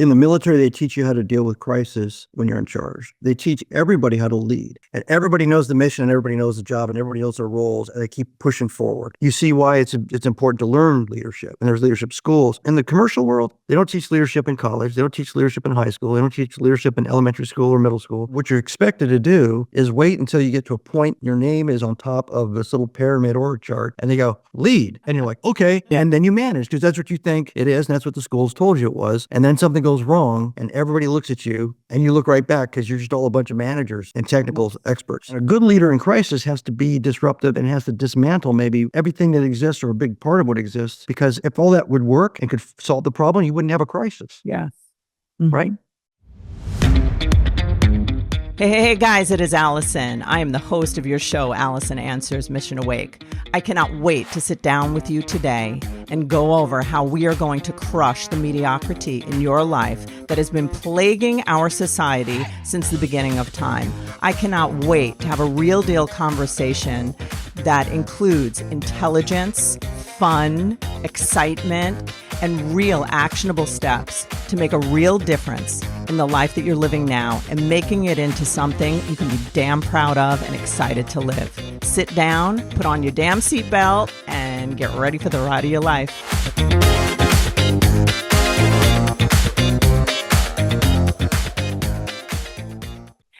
In the military, they teach you how to deal with crisis when you're in charge. They teach everybody how to lead. And everybody knows the mission, and everybody knows the job, and everybody knows their roles, and they keep pushing forward. You see why it's important to learn leadership. And there's leadership schools. In the commercial world, they don't teach leadership in college. They don't teach leadership in high school. They don't teach leadership in elementary school or middle school. What you're expected to do is wait until you get to a point your name is on top of this little pyramid org chart, and they go, lead. And you're like, okay. And then you manage, because that's what you think it is, and that's what the schools told you it was. And then something goes wrong, and everybody looks at you, and you look right back, because you're just all a bunch of managers and technical experts. And a good leader in crisis has to be disruptive and has to dismantle maybe everything that exists or a big part of what exists, because if all that would work and could solve the problem, you wouldn't have a crisis. Yeah. Right? Hey guys, it is Alison. I am the host of your show, Alison Answers Mission Awake. I cannot wait to sit down with you today and go over how we are going to crush the mediocrity in your life that has been plaguing our society since the beginning of time. I cannot wait to have a real deal conversation that includes intelligence, fun, excitement, and real actionable steps to make a real difference in the life that you're living now and making it into something you can be damn proud of and excited to live. Sit down, put on your damn seatbelt, and get ready for the ride of your life.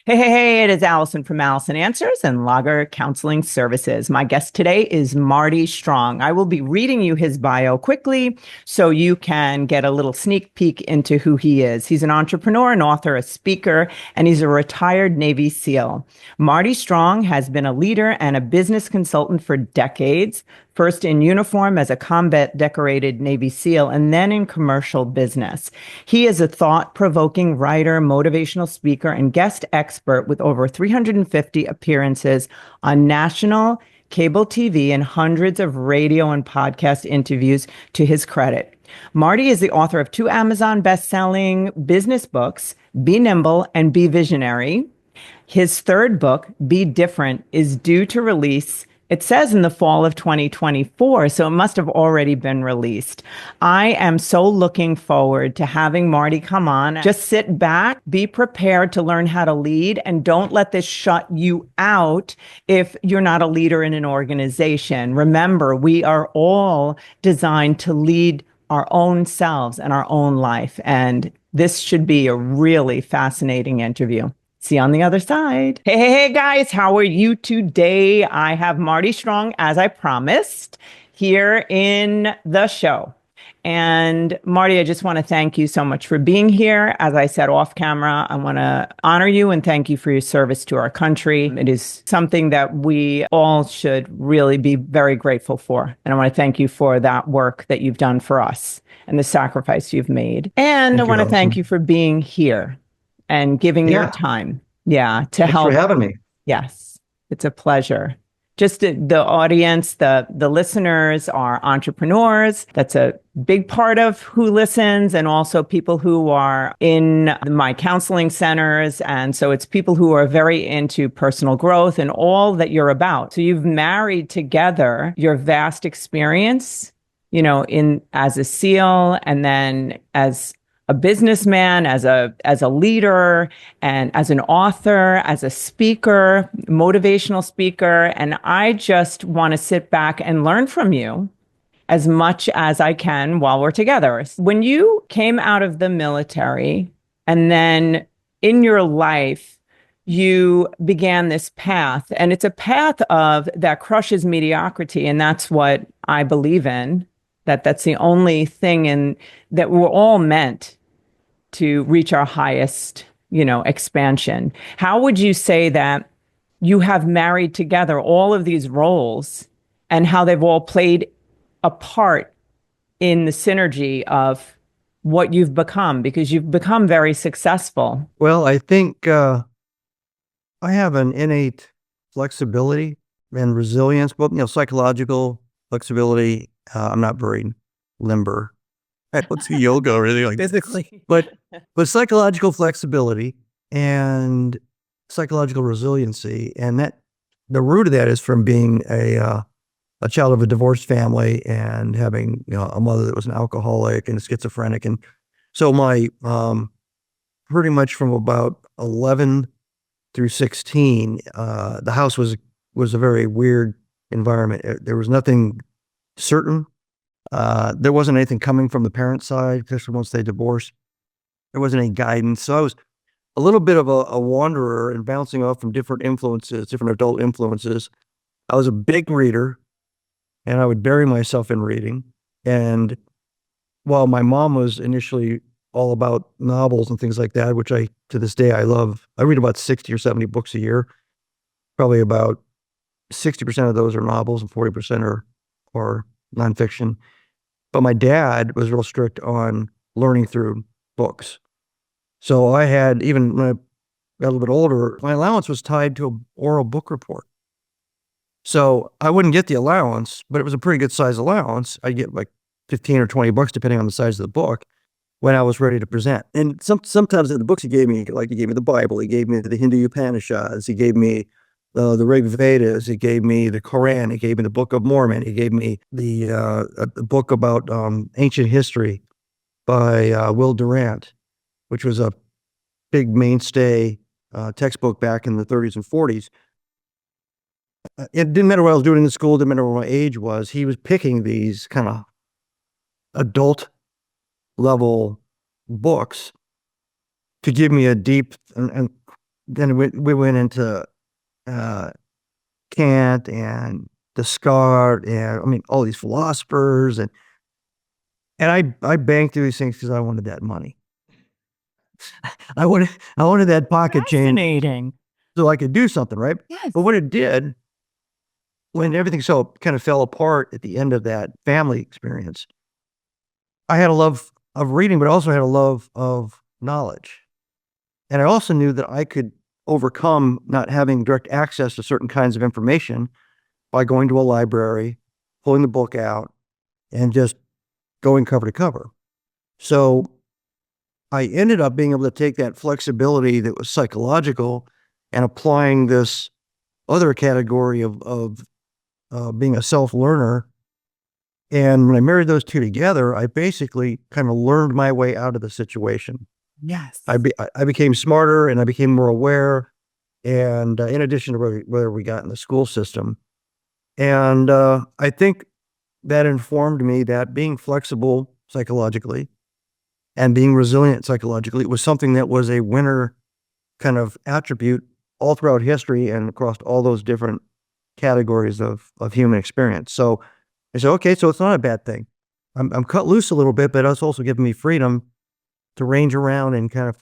Hey, it is Alison from Alison Answers and Lager Counseling Services. My guest today is Marty Strong. I will be reading you his bio quickly so you can get a little sneak peek into who he is. He's an entrepreneur, an author, a speaker, and he's a retired Navy SEAL. Marty Strong has been a leader and a business consultant for decades, first in uniform as a combat decorated Navy SEAL, and then in commercial business. He is a thought-provoking writer, motivational speaker, and guest expert with over 350 appearances on national cable TV and hundreds of radio and podcast interviews to his credit. Marty is the author of 2 Amazon best-selling business books, Be Nimble and Be Visionary. His 3rd book, Be Different, is due to release, it says, in the fall of 2024, so it must have already been released. I am so looking forward to having Marty come on. Just sit back, be prepared to learn how to lead, and don't let this shut you out if you're not a leader in an organization. Remember, we are all designed to lead our own selves and our own life, and this should be a really fascinating interview. See you on the other side. Hey, guys, how are you today? I have Marty Strong, as I promised, here in the show. And Marty, I just want to thank you so much for being here. As I said off camera, I want to honor you and thank you for your service to our country. It is something that we all should really be very grateful for. And I want to thank you for that work that you've done for us and the sacrifice you've made. And I want to thank you for being here and giving your time, to Thanks help. for having me. Yes, it's a pleasure. Just the audience, the listeners are entrepreneurs. That's a big part of who listens, and also people who are in my counseling centers. And so it's people who are very into personal growth and all that you're about. So you've married together your vast experience, as a SEAL, and then as a businessman, as a leader, and as an author, as a speaker, motivational speaker. And I just want to sit back and learn from you as much as I can while we're together. When you came out of the military and then in your life, you began this path, and it's a path that crushes mediocrity. And that's what I believe in, that's the only thing that we're all meant to reach our highest, expansion. How would you say that you have married together all of these roles and how they've all played a part in the synergy of what you've become? Because you've become very successful. Well, I think I have an innate flexibility and resilience, both psychological flexibility. I'm not very limber. Let's see, yoga or anything like that. Physically. But psychological flexibility and psychological resiliency, and that the root of that is from being a child of a divorced family and having a mother that was an alcoholic and a schizophrenic, and So my pretty much from about 11 through 16, the house was a very weird environment. There was nothing certain. There wasn't anything coming from the parent side, especially once they divorced. There wasn't any guidance. So I was a little bit of a wanderer and bouncing off from different influences, different adult influences. I was a big reader and I would bury myself in reading. And while my mom was initially all about novels and things like that, which to this day, I love. I read about 60 or 70 books a year. Probably about 60% of those are novels and 40% are nonfiction. But my dad was real strict on learning through books. So I had, even when I got a little bit older, my allowance was tied to an oral book report. So I wouldn't get the allowance, but it was a pretty good size allowance. I'd get like 15 or 20 bucks, depending on the size of the book, when I was ready to present. And sometimes in the books he gave me, like he gave me the Bible, he gave me the Hindu Upanishads, he gave me the Rig Vedas, he gave me the Quran, he gave me the Book of Mormon, he gave me the book about ancient history by Will Durant, which was a big mainstay textbook back in the 30s and 40s. It didn't matter what I was doing in school, didn't matter what my age was. He was picking these kind of adult level books to give me a deep, and then we went into Kant and Descartes and, I mean, all these philosophers, and I banged through these things because I wanted that money. I wanted that pocket change Fascinating. so I could do something, right? Yes. But what it did, when everything so kind of fell apart at the end of that family experience, I had a love of reading, but also had a love of knowledge. And I also knew that I could overcome not having direct access to certain kinds of information by going to a library, pulling the book out, and just going cover to cover. So I ended up being able to take that flexibility that was psychological and applying this other category of being a self-learner. And when I married those two together, I basically kind of learned my way out of the situation. Yes. I became smarter and I became more aware. And in addition to where we got in the school system. And I think that informed me that being flexible psychologically and being resilient psychologically was something that was a winner kind of attribute all throughout history and across all those different categories of human experience. So I said, okay, so it's not a bad thing. I'm cut loose a little bit, but it's also giving me freedom to range around and kind of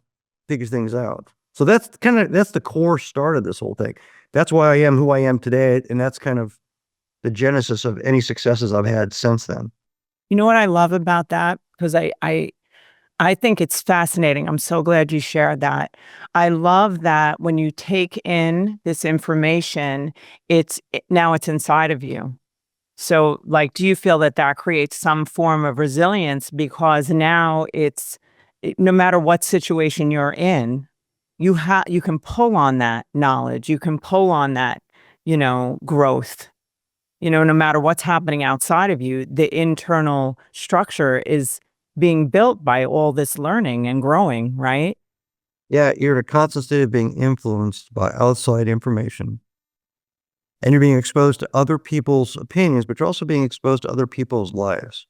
figure things out. So that's the core start of this whole thing. That's why I am who I am today, and that's kind of the genesis of any successes I've had since then. You know what I love about that? Because I think it's fascinating. I'm so glad you shared that. I love that when you take in this information, now it's inside of you. So, like, do you feel that creates some form of resilience because now no matter what situation you're in, you can pull on that knowledge, you can pull on that, growth. No matter what's happening outside of you, the internal structure is being built by all this learning and growing, right? Yeah, you're in a constant state of being influenced by outside information. And you're being exposed to other people's opinions, but you're also being exposed to other people's lives.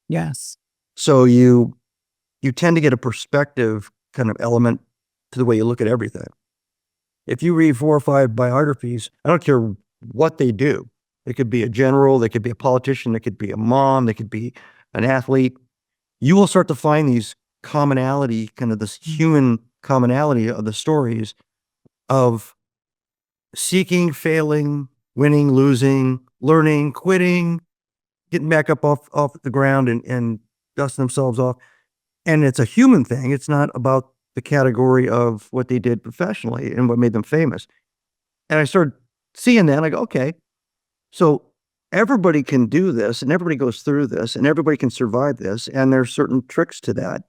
Yes. So you tend to get a perspective kind of element to the way you look at everything. If you read 4 or 5 biographies, I don't care what they do. They could be a general, they could be a politician, they could be a mom, they could be an athlete. You will start to find these commonality, kind of this human commonality of the stories of seeking, failing, winning, losing, learning, quitting, getting back up off the ground and dusting themselves off. And it's a human thing. It's not about the category of what they did professionally and what made them famous. And I started seeing that and I go, okay, so everybody can do this and everybody goes through this and everybody can survive this. And there's certain tricks to that.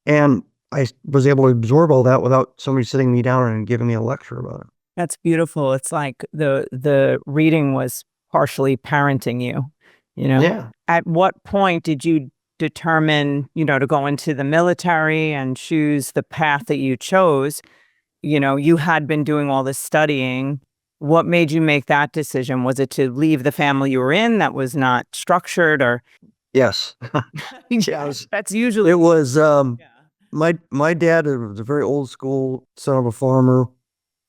And I was able to absorb all that without somebody sitting me down and giving me a lecture about it. That's beautiful. It's like the reading was partially parenting you, Yeah. At what point did you determine, to go into the military and choose the path that you chose, you had been doing all this studying. What made you make that decision? Was it to leave the family you were in that was not structured, or? Yes. Yes, that's usually. It was, my dad was a very old school son of a farmer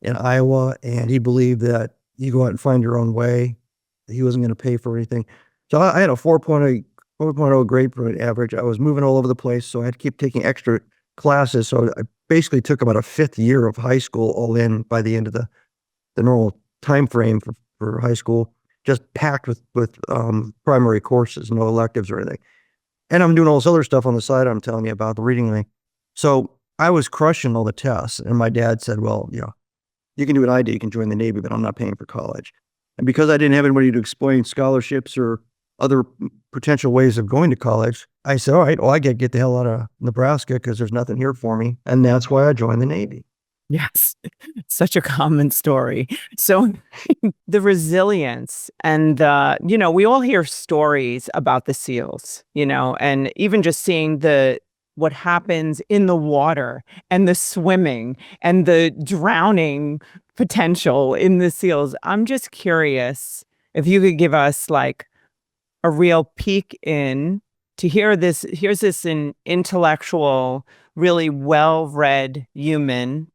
in Iowa, and he believed that you go out and find your own way. He wasn't going to pay for anything. So I had a 4.0 grade point average. I was moving all over the place, so I had to keep taking extra classes. So I basically took about a fifth year of high school all in by the end of the normal time frame for high school, just packed with primary courses, no electives or anything. And I'm doing all this other stuff on the side I'm telling you about, the reading thing. So I was crushing all the tests. And my dad said, well, you can do what I did. You can join the Navy, but I'm not paying for college. And because I didn't have anybody to explain scholarships or other potential ways of going to college, I said, all right, well, I get the hell out of Nebraska because there's nothing here for me. And that's why I joined the Navy. Yes, such a common story. So the resilience and we all hear stories about the SEALs, and even just seeing what happens in the water and the swimming and the drowning potential in the SEALs. I'm just curious if you could give us like a real peek in to here's this an intellectual, really well-read human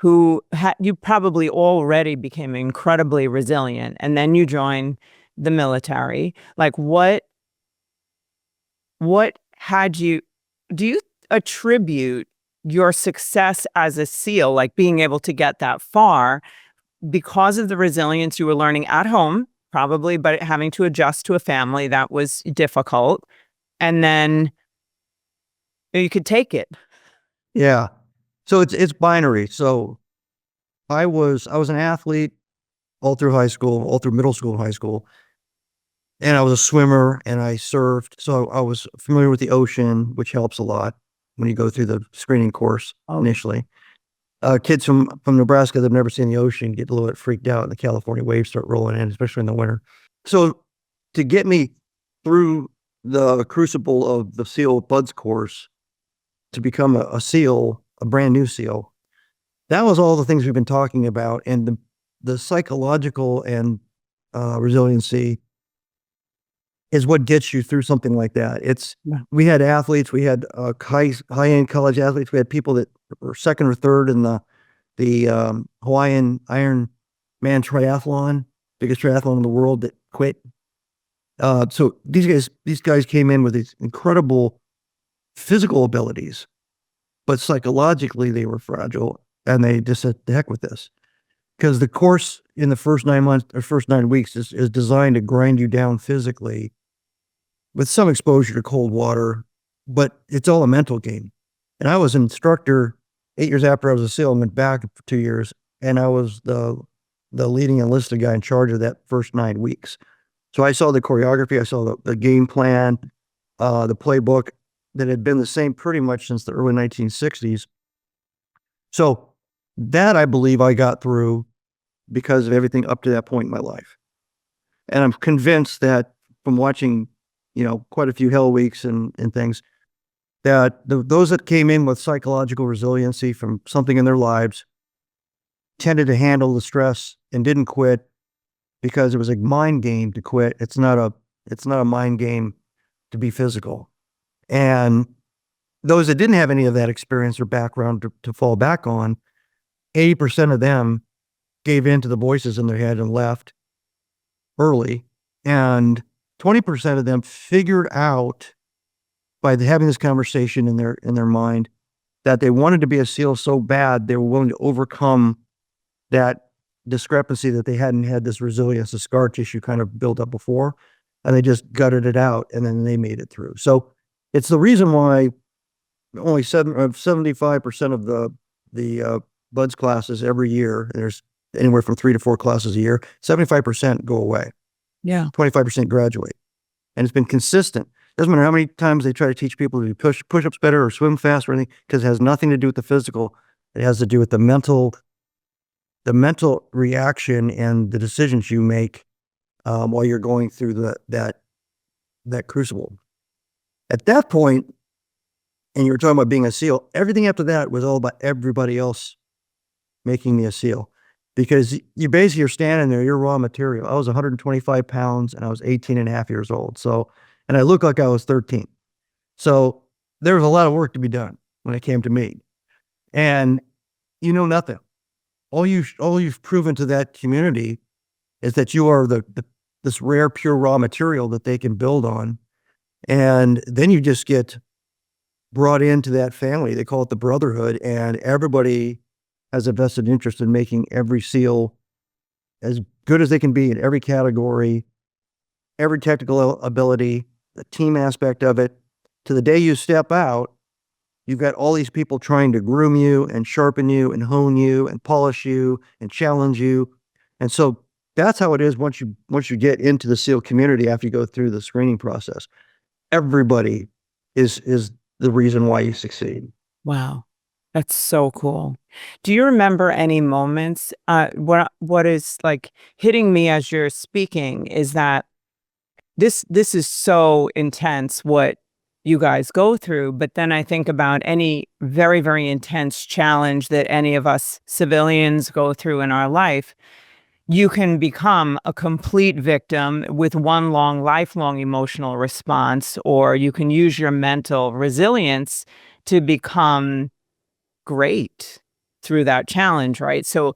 who you probably already became incredibly resilient, and then you join the military. Like what had you, do you attribute your success as a SEAL, like being able to get that far, because of the resilience you were learning at home, probably, but having to adjust to a family that was difficult, and then you could take it? Yeah. So it's binary. So I was an athlete all through high school, all through middle school and high school. And I was a swimmer and I surfed. So I was familiar with the ocean, which helps a lot when you go through the screening course initially. Kids from Nebraska that have never seen the ocean get a little bit freaked out and the California waves start rolling in, especially in the winter. So to get me through the crucible of the SEAL Buds course to become a SEAL, a brand new SEAL, that was all the things we've been talking about. And the psychological and resiliency is what gets you through something like that. We had athletes, we had high-end college athletes, we had people that were second or third in the Hawaiian Ironman triathlon, biggest triathlon in the world, that quit. So these guys came in with these incredible physical abilities, but psychologically they were fragile, and they just said, the heck with this. Because the course in the first 9 months or first 9 weeks is designed to grind you down physically with some exposure to cold water, but it's all a mental game. And I was an instructor 8 years after I was a SEAL, and went back for 2 years, and I was the leading enlisted guy in charge of that first 9 weeks. So I saw the choreography, I saw the game plan, the playbook that had been the same pretty much since the early 1960s. So that, I believe, I got through because of everything up to that point in my life. And I'm convinced that from watching, quite a few Hell Weeks and things, that those that came in with psychological resiliency from something in their lives tended to handle the stress and didn't quit, because it was a mind game to quit. It's not a mind game to be physical. And those that didn't have any of that experience or background to fall back on, 80% of them gave in to the voices in their head and left early. And 20% of them figured out, by having this conversation in their mind, that they wanted to be a SEAL so bad they were willing to overcome that discrepancy, that they hadn't had this resilience, the scar tissue kind of built up before, and they just gutted it out, and then they made it through. So it's the reason why only 75% of the Buds classes every year, there's anywhere from 3 to 4 classes a year, 75% go away. Yeah. 25% graduate. And it's been consistent. Doesn't matter how many times they try to teach people to do push-ups better or swim fast or anything, because it has nothing to do with the physical. It has to do with the mental reaction and the decisions you make while you're going through that crucible. At that point, and you were talking about being a SEAL, everything after that was all about everybody else making me a SEAL. Because you basically are standing there, you're raw material. I was 125 pounds and I was 18 and a half years old. So, and I looked like I was 13. So there was a lot of work to be done when it came to me. And you know nothing. All you've proven to that community is that you are this rare, pure raw material that they can build on. And then you just get brought into that family. They call it the brotherhood, and everybody has a vested interest in making every SEAL as good as they can be in every category, every technical ability, the team aspect of it. To the day you step out, you've got all these people trying to groom you and sharpen you and hone you and polish you and challenge you. And so that's how it is once you get into the SEAL community after you go through the screening process. Everybody is the reason why you succeed. Wow. That's so cool. Do you remember any moments? What is like hitting me as you're speaking is that this is so intense what you guys go through, but then I think about any very, very intense challenge that any of us civilians go through in our life. You can become a complete victim with one lifelong emotional response, or you can use your mental resilience to become great through that challenge, right? So,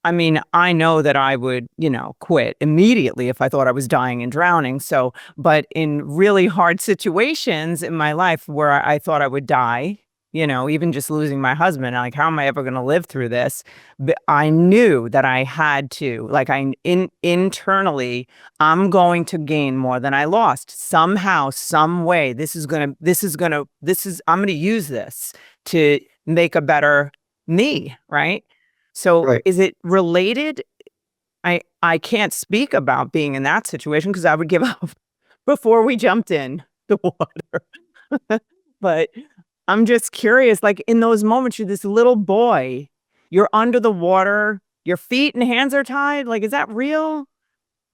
I mean, I know that I would, quit immediately if I thought I was dying and drowning. So, but in really hard situations in my life where I thought I would die, even just losing my husband, like, how am I ever going to live through this? But I knew that I had to, like, internally, I'm going to gain more than I lost somehow, some way. I'm going to use this to make a better me, right? So Right. is it related? I can't speak about being in that situation because I would give up before we jumped in the water. But I'm just curious, like in those moments, you're this little boy, you're under the water, your feet and hands are tied. Like, is that real?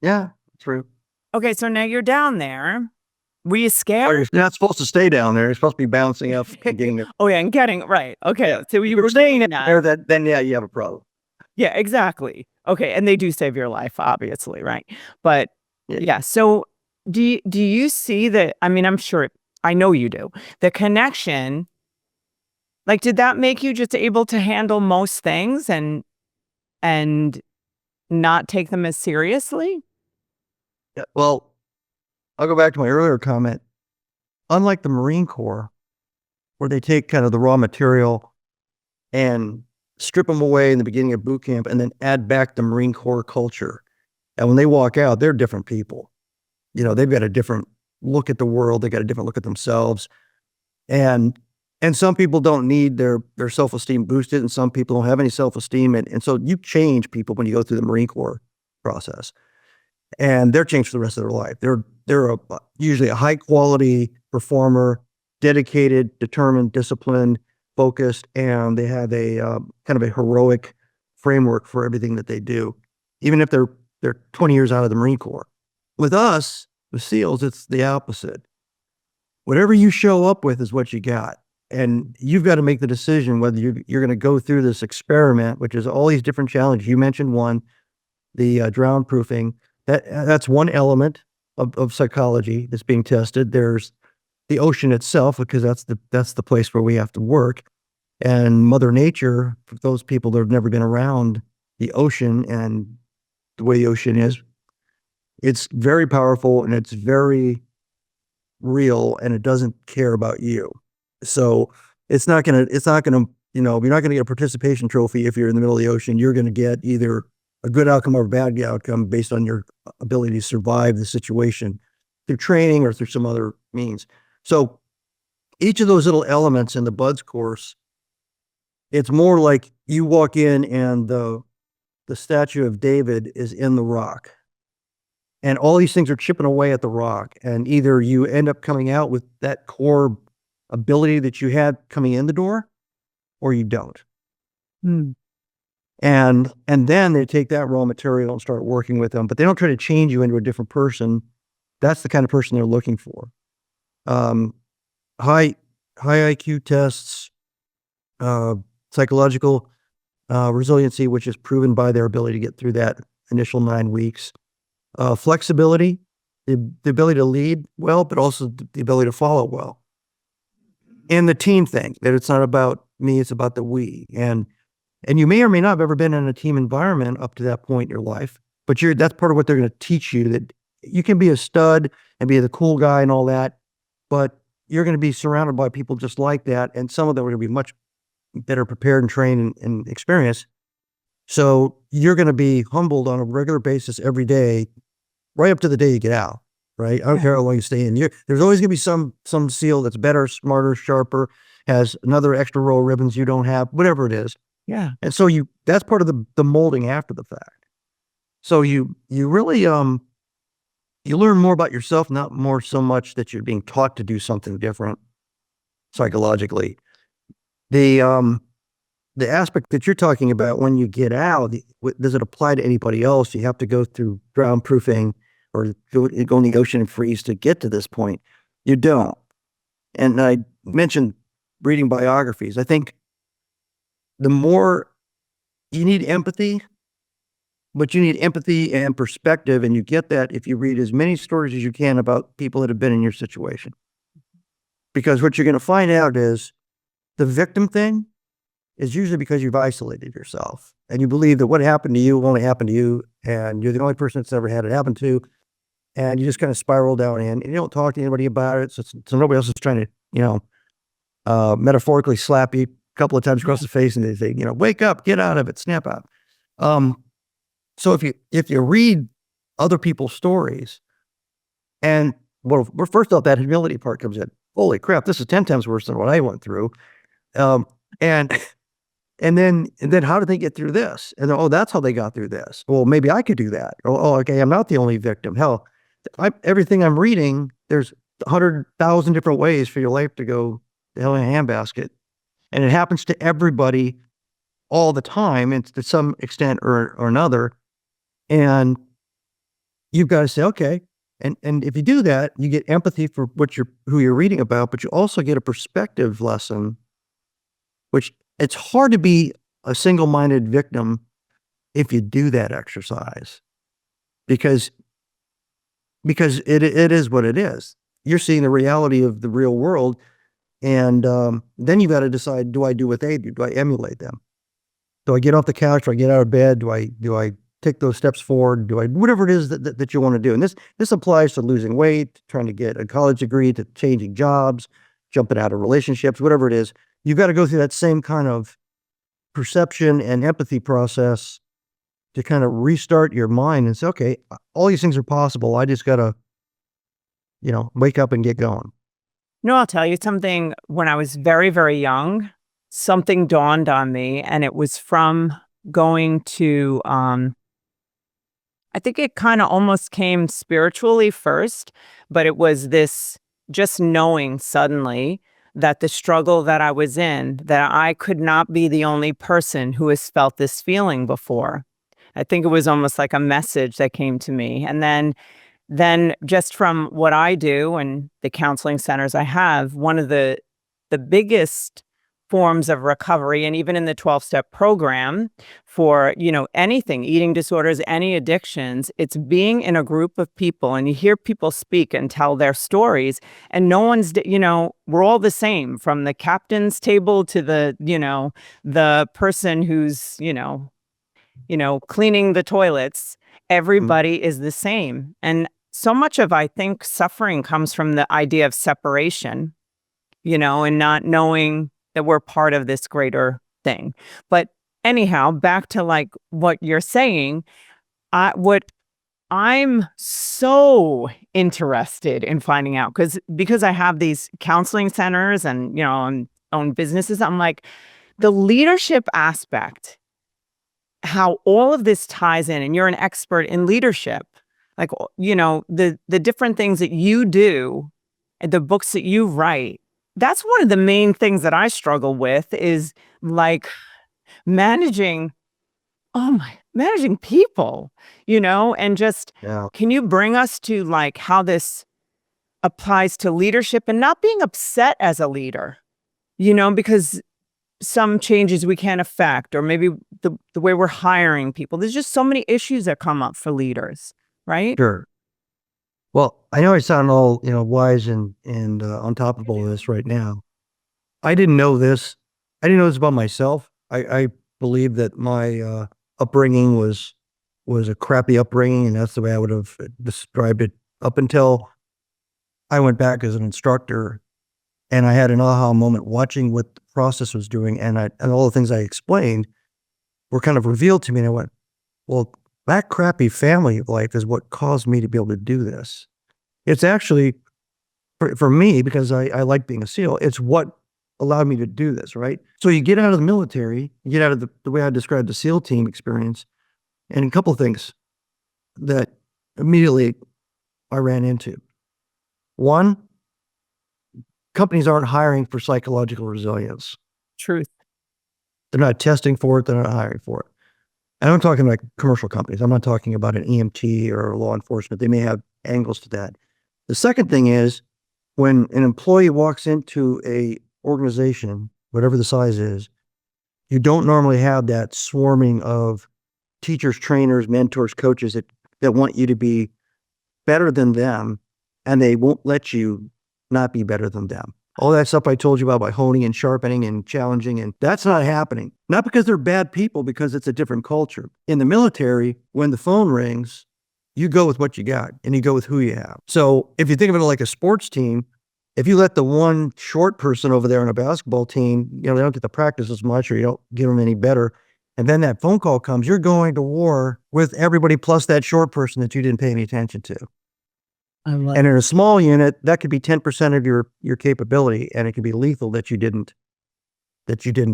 Yeah, true. Okay, so now you're down there. Were you Or scared? you're not supposed to stay down there. You're supposed to be bouncing up and getting there. Oh yeah, and getting right. Okay, Yeah. so If you you're were staying doing there, that. then yeah, you have a problem. Yeah, exactly. Okay, and they do save your life, obviously, right? But Yeah. yeah, so do you see that? I mean, I'm sure I know you do. The connection, like, did that make you just able to handle most things and not take them as seriously? Yeah. Well, I'll go back to my earlier comment. Unlike the Marine Corps, where they take kind of the raw material and strip them away in the beginning of boot camp and then add back the Marine Corps culture. And when they walk out, they're different people. They've got a different look at the world. They got a different look at themselves. And some people don't need their self-esteem boosted, and some people don't have any self-esteem. And so you change people when you go through the Marine Corps process. And they're changed for the rest of their life. They're usually a high quality performer, dedicated, determined, disciplined, focused, and they have a kind of a heroic framework for everything that they do, even if they're 20 years out of the Marine Corps. With us, the SEALs, it's the opposite. Whatever you show up with is what you got, and you've got to make the decision whether you're going to go through this experiment, which is all these different challenges. You mentioned one, the drown proofing. That's one element of psychology that's being tested. There's the ocean itself, because that's the place where we have to work. And Mother Nature, for those people that have never been around the ocean and the way the ocean is, it's very powerful and it's very real, and it doesn't care about you. So it's not gonna, you're not gonna get a participation trophy if you're in the middle of the ocean. You're gonna get either a good outcome or a bad outcome based on your ability to survive the situation through training or through some other means. So each of those little elements in the BUDS course, it's more like you walk in and the statue of David is in the rock. And all these things are chipping away at the rock. And either you end up coming out with that core ability that you had coming in the door, or you don't. Hmm. And then they take that raw material and start working with them, but they don't try to change you into a different person. That's the kind of person they're looking for. um, high IQ tests, psychological resiliency, which is proven by their ability to get through that initial 9 weeks, flexibility, the ability to lead well, but also the ability to follow well, and the team thing, that it's not about me, it's about the we. And you may or may not have ever been in a team environment up to that point in your life, but that's part of what they're going to teach you, that you can be a stud and be the cool guy and all that, but you're going to be surrounded by people just like that, and some of them are going to be much better prepared and trained and experienced. So you're going to be humbled on a regular basis every day, right up to the day you get out, right? I don't care how long you stay in. There's always going to be some SEAL that's better, smarter, sharper, has another extra row of ribbons you don't have, whatever it is. Yeah. And so that's part of the molding after the fact. So you really, you learn more about yourself, not more so much that you're being taught to do something different psychologically. The aspect that you're talking about when you get out, does it apply to anybody else? You have to go through ground proofing or go in the ocean and freeze to get to this point. You don't. And I mentioned reading biographies. I think the more you need empathy, but you need empathy and perspective, and you get that if you read as many stories as you can about people that have been in your situation. Because what you're going to find out is the victim thing is usually because you've isolated yourself and you believe that what happened to you will only happen to you, and you're the only person that's ever had it happen to, and you just kind of spiral down in, and you don't talk to anybody about it, so nobody else is trying to, metaphorically slap you a couple of times across the face, and they say, wake up, get out of it, snap out. So if you read other people's stories, and well, first off, that humility part comes in. Holy crap, this is 10 times worse than what I went through. And then how did they get through this? And oh, that's how they got through this. Well, maybe I could do that. Oh, okay, I'm not the only victim. Hell, everything I'm reading, there's 100,000 different ways for your life to go to hell in a handbasket. And it happens to everybody all the time, and to some extent or another. And you've got to say, okay. And if you do that, you get empathy for who you're reading about, but you also get a perspective lesson, which it's hard to be a single-minded victim if you do that exercise, because it is what it is. You're seeing the reality of the real world, and then you got to decide: do I do what they do? Do I emulate them? Do I get off the couch? Do I get out of bed? Do I take those steps forward? Do I, whatever it is that you want to do? And this applies to losing weight, trying to get a college degree, to changing jobs, jumping out of relationships, whatever it is. You've got to go through that same kind of perception and empathy process to kind of restart your mind and say, okay, all these things are possible. I just got to, wake up and get going. No, I'll tell you something. When I was very, very young, something dawned on me, and it was from going to, I think it kind of almost came spiritually first, but it was this just knowing suddenly that the struggle that I was in, that I could not be the only person who has felt this feeling before. I think it was almost like a message that came to me. And then just from what I do and the counseling centers I have, one of the biggest forms of recovery, and even in the 12-step program for, anything, eating disorders, any addictions, it's being in a group of people, and you hear people speak and tell their stories, and no one's, we're all the same, from the captain's table to the person who's, cleaning the toilets. Everybody is the same. And so much of, I think, suffering comes from the idea of separation, and not knowing that we're part of this greater thing. But anyhow, back to like what you're saying, what I'm so interested in finding out, because I have these counseling centers and, own businesses, I'm like, the leadership aspect, how all of this ties in, and you're an expert in leadership, like, the different things that you do and the books that you write. That's one of the main things that I struggle with, is like managing people, and just, Yeah. can you bring us to like how this applies to leadership and not being upset as a leader, because some changes we can't affect, or maybe the way we're hiring people. There's just so many issues that come up for leaders, right? Sure. Well, I know I sound all, wise and on top of all this right now. I didn't know this. I didn't know this about myself. I believe that my upbringing was a crappy upbringing, and that's the way I would have described it up until I went back as an instructor, and I had an aha moment watching what the process was doing, and all the things I explained were kind of revealed to me, and I went, well, that crappy family life is what caused me to be able to do this. It's actually, for me, because I like being a SEAL, it's what allowed me to do this, right? So you get out of the military, you get out of the way I described the SEAL team experience, and a couple of things that immediately I ran into. One, companies aren't hiring for psychological resilience. Truth. They're not testing for it. They're not hiring for it. And I'm talking like commercial companies. I'm not talking about an EMT or law enforcement. They may have angles to that. The second thing is when an employee walks into a organization, whatever the size is, you don't normally have that swarming of teachers, trainers, mentors, coaches that want you to be better than them, and they won't let you not be better than them. All that stuff I told you about by honing and sharpening and challenging, and that's not happening. Not because they're bad people, because it's a different culture. In the military, when the phone rings, you go with what you got, and you go with who you have. So if you think of it like a sports team, if you let the one short person over there on a basketball team, they don't get to practice as much, or you don't get them any better, and then that phone call comes, you're going to war with everybody plus that short person that you didn't pay any attention to. And in a small unit, that could be 10% of your capability, and it could be lethal that you didn't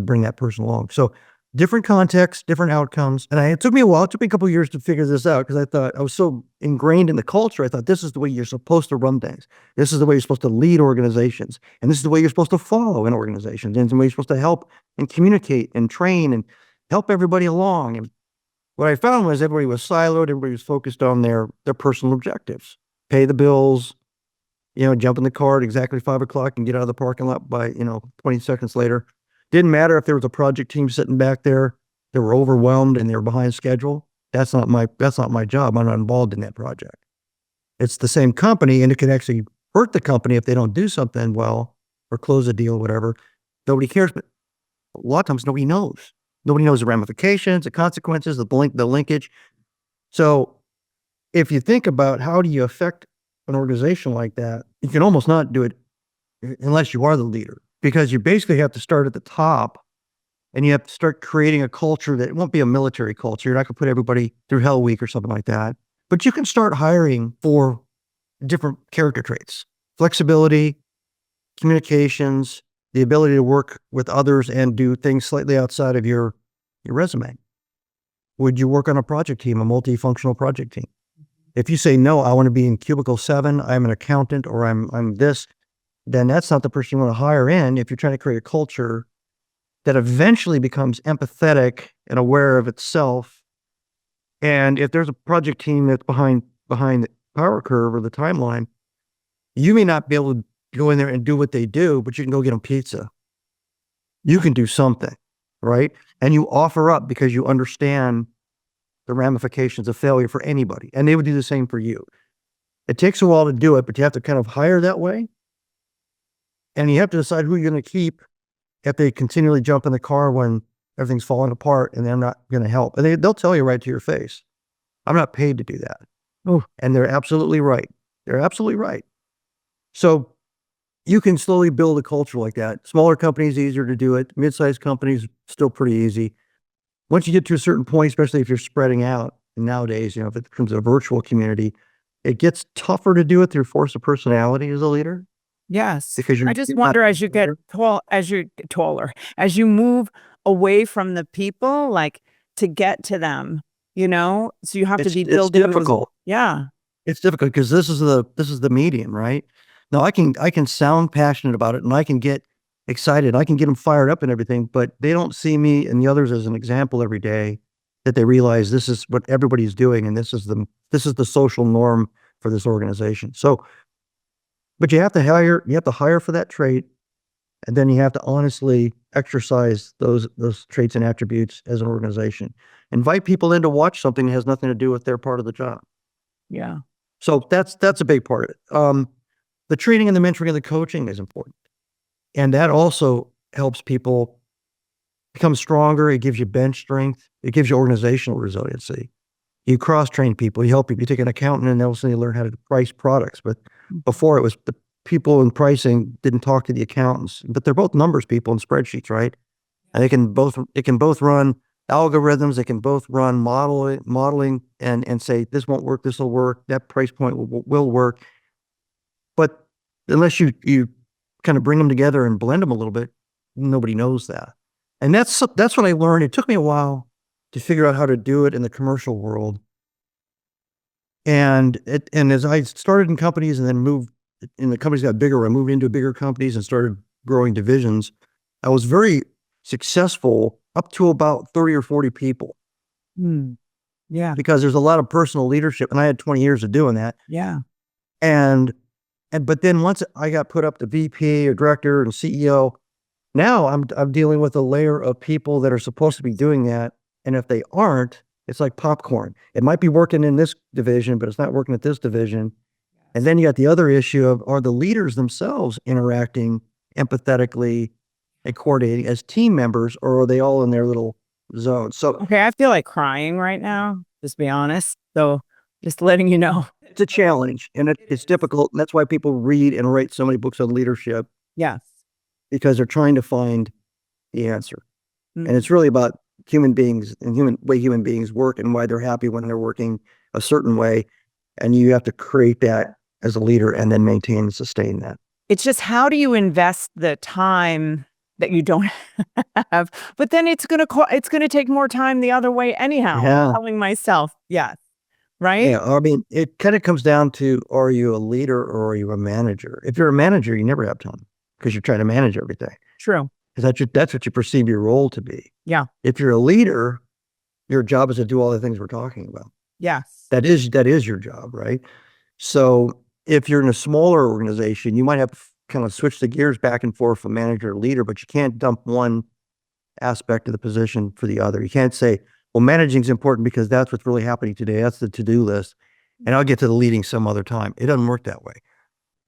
bring that person along. So different contexts, different outcomes. And it took me a while. It took me a couple of years to figure this out, because I thought I was so ingrained in the culture. I thought this is the way you're supposed to run things. This is the way you're supposed to lead organizations. And this is the way you're supposed to follow in organizations. And it's the way you're supposed to help and communicate and train and help everybody along. And what I found was everybody was siloed. Everybody was focused on their personal objectives. Pay the bills, jump in the car at exactly 5:00 and get out of the parking lot by, 20 seconds later. Didn't matter if there was a project team sitting back there, they were overwhelmed and they were behind schedule. That's not my job. I'm not involved in that project. It's the same company, and it can actually hurt the company if they don't do something well or close a deal, whatever. Nobody cares, but a lot of times nobody knows. Nobody knows the ramifications, the consequences, the linkage. So if you think about how do you affect an organization like that, you can almost not do it unless you are the leader, because you basically have to start at the top, and you have to start creating a culture that it won't be a military culture. You're not going to put everybody through Hell Week or something like that, but you can start hiring for different character traits: flexibility, communications, the ability to work with others and do things slightly outside of your resume. Would you work on a project team, a multifunctional project team? If you say, no, I want to be in cubicle 7, I'm an accountant, or I'm this, then that's not the person you want to hire in if you're trying to create a culture that eventually becomes empathetic and aware of itself. And if there's a project team that's behind the power curve or the timeline, you may not be able to go in there and do what they do, but you can go get them pizza. You can do something, right? And you offer up because you understand the ramifications of failure for anybody, and they would do the same for you. It takes a while to do it, but you have to kind of hire that way, and you have to decide who you're going to keep if they continually jump in the car when everything's falling apart and they're not going to help. And they'll tell you right to your face, I'm not paid to do that. Oh, and they're absolutely right. They're absolutely right. So you can slowly build a culture like that. Smaller companies, easier to do it. Mid-sized companies, still pretty easy. Once you get to a certain point, especially if you're spreading out, and nowadays, if it becomes a virtual community, it gets tougher to do it through force of personality as a leader. Yes. Because I just wonder, as you get taller, as you move away from the people, like to get to them, so you have to be building. It's difficult. Yeah. It's difficult because this is the medium, right? Now I can sound passionate about it, and I can get excited. I can get them fired up and everything, but they don't see me and the others as an example every day, that they realize this is what everybody's doing, and this is the social norm for this organization. So But you have to hire for that trait, and then you have to honestly exercise those traits and attributes as an organization. Invite people in to watch something that has nothing to do with their part of the job. Yeah. So that's a big part of it. The training and the mentoring and the coaching is important. And that also helps people become stronger. It gives you bench strength. It gives you organizational resiliency. You cross-train people. You help people. You take an accountant and also you learn how to price products. But before it was the people in pricing didn't talk to the accountants, but they're both numbers people in spreadsheets, right? And it can both run algorithms. They can both run modeling and say, this won't work. This will work. That price point will work. But unless you kind of bring them together and blend them a little bit, nobody knows that. And that's what I learned. It took me a while to figure out how to do it in the commercial world. And as I started in companies and then moved, and the companies got bigger, I moved into bigger companies and started growing divisions. I was very successful up to about 30 or 40 people. Yeah. Because there's a lot of personal leadership, and I had 20 years of doing that. Yeah. But then once I got put up to VP or director and CEO, now I'm dealing with a layer of people that are supposed to be doing that. And if they aren't, it's like popcorn. It might be working in this division, but it's not working at this division. And then you got the other issue of, are the leaders themselves interacting empathetically and coordinating as team members, or are they all in their little zone? So, Okay, I feel like crying right now, just be honest. So just letting you know. it's a challenge, and it's difficult. And that's why people read and write so many books on leadership, Yes. because they're trying to find the answer. Mm. And it's really about human beings and way human beings work and why they're happy when they're working a certain way. And you have to create that as a leader and then maintain and sustain that. It's just, how do you invest the time that you don't have? But then it's gonna take more time the other way anyhow. Yeah. I'm telling myself, yes, right? Yeah, I mean, it kind of comes down to, are you a leader or are you a manager? If you're a manager, you never have time because you're trying to manage everything. True. Because that's what you perceive your role to be. Yeah. If you're a leader, your job is to do all the things we're talking about. Yes. That is your job, right? So if you're in a smaller organization, you might have to kind of switch the gears back and forth from manager to leader, but you can't dump one aspect of the position for the other. You can't say, well, managing is important because that's what's really happening today. That's the to-do list. And I'll get to the leading some other time. It doesn't work that way.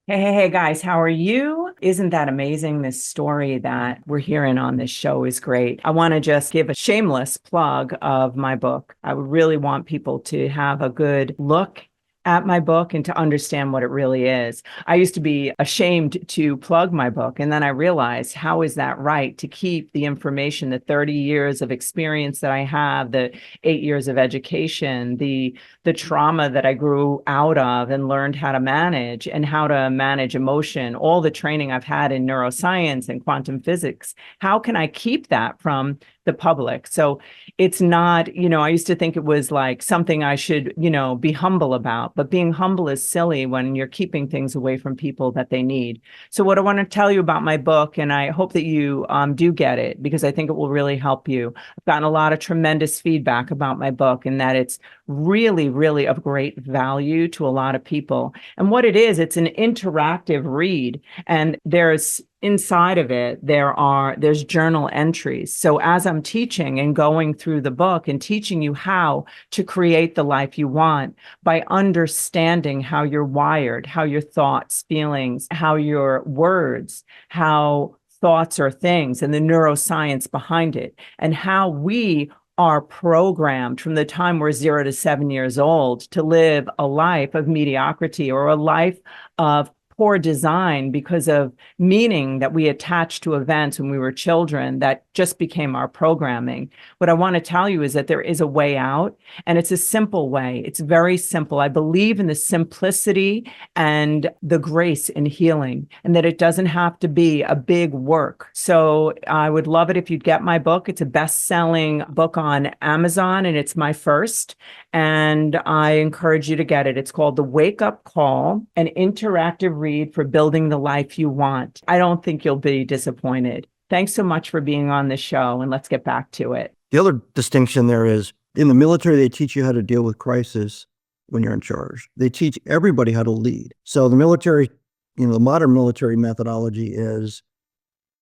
Hey, guys, how are you? Isn't that amazing? This story that we're hearing on this show is great. I want to just give a shameless plug of my book. I would really want people to have a good look at my book and to understand what it really is. I used to be ashamed to plug my book, and then I realized, how is that right? To keep the information, the 30 years of experience that I have, the 8 years of education, the trauma that I grew out of and learned how to manage, and how to manage emotion, all the training I've had in neuroscience and quantum physics. How can I keep that from the public? So it's not, I used to think it was like something I should, be humble about, but being humble is silly when you're keeping things away from people that they need. So what I want to tell you about my book, and I hope that you do get it, because I think it will really help you. I've gotten a lot of tremendous feedback about my book, and that it's really, really of great value to a lot of people. And what it is, it's an interactive read, and there's inside of it, there's journal entries. So as I'm teaching and going through the book and teaching you how to create the life you want by understanding how you're wired, how your thoughts, feelings, how your words, how thoughts are things, and the neuroscience behind it, and how we are programmed from the time we're 0 to 7 years old to live a life of mediocrity or a life of poor design because of meaning that we attached to events when we were children that just became our programming. What I want to tell you is that there is a way out, and it's a simple way. It's very simple. I believe in the simplicity and the grace in healing, and that it doesn't have to be a big work. So I would love it if you'd get my book. It's a best-selling book on Amazon, and it's my first, and I encourage you to get it. It's called The Wake Up Call, an interactive read for building the life you want. I don't think you'll be disappointed. Thanks so much for being on the show, and let's get back to it. The other distinction there is, in the military, they teach you how to deal with crisis when you're in charge. They teach everybody how to lead. So the military the modern military methodology is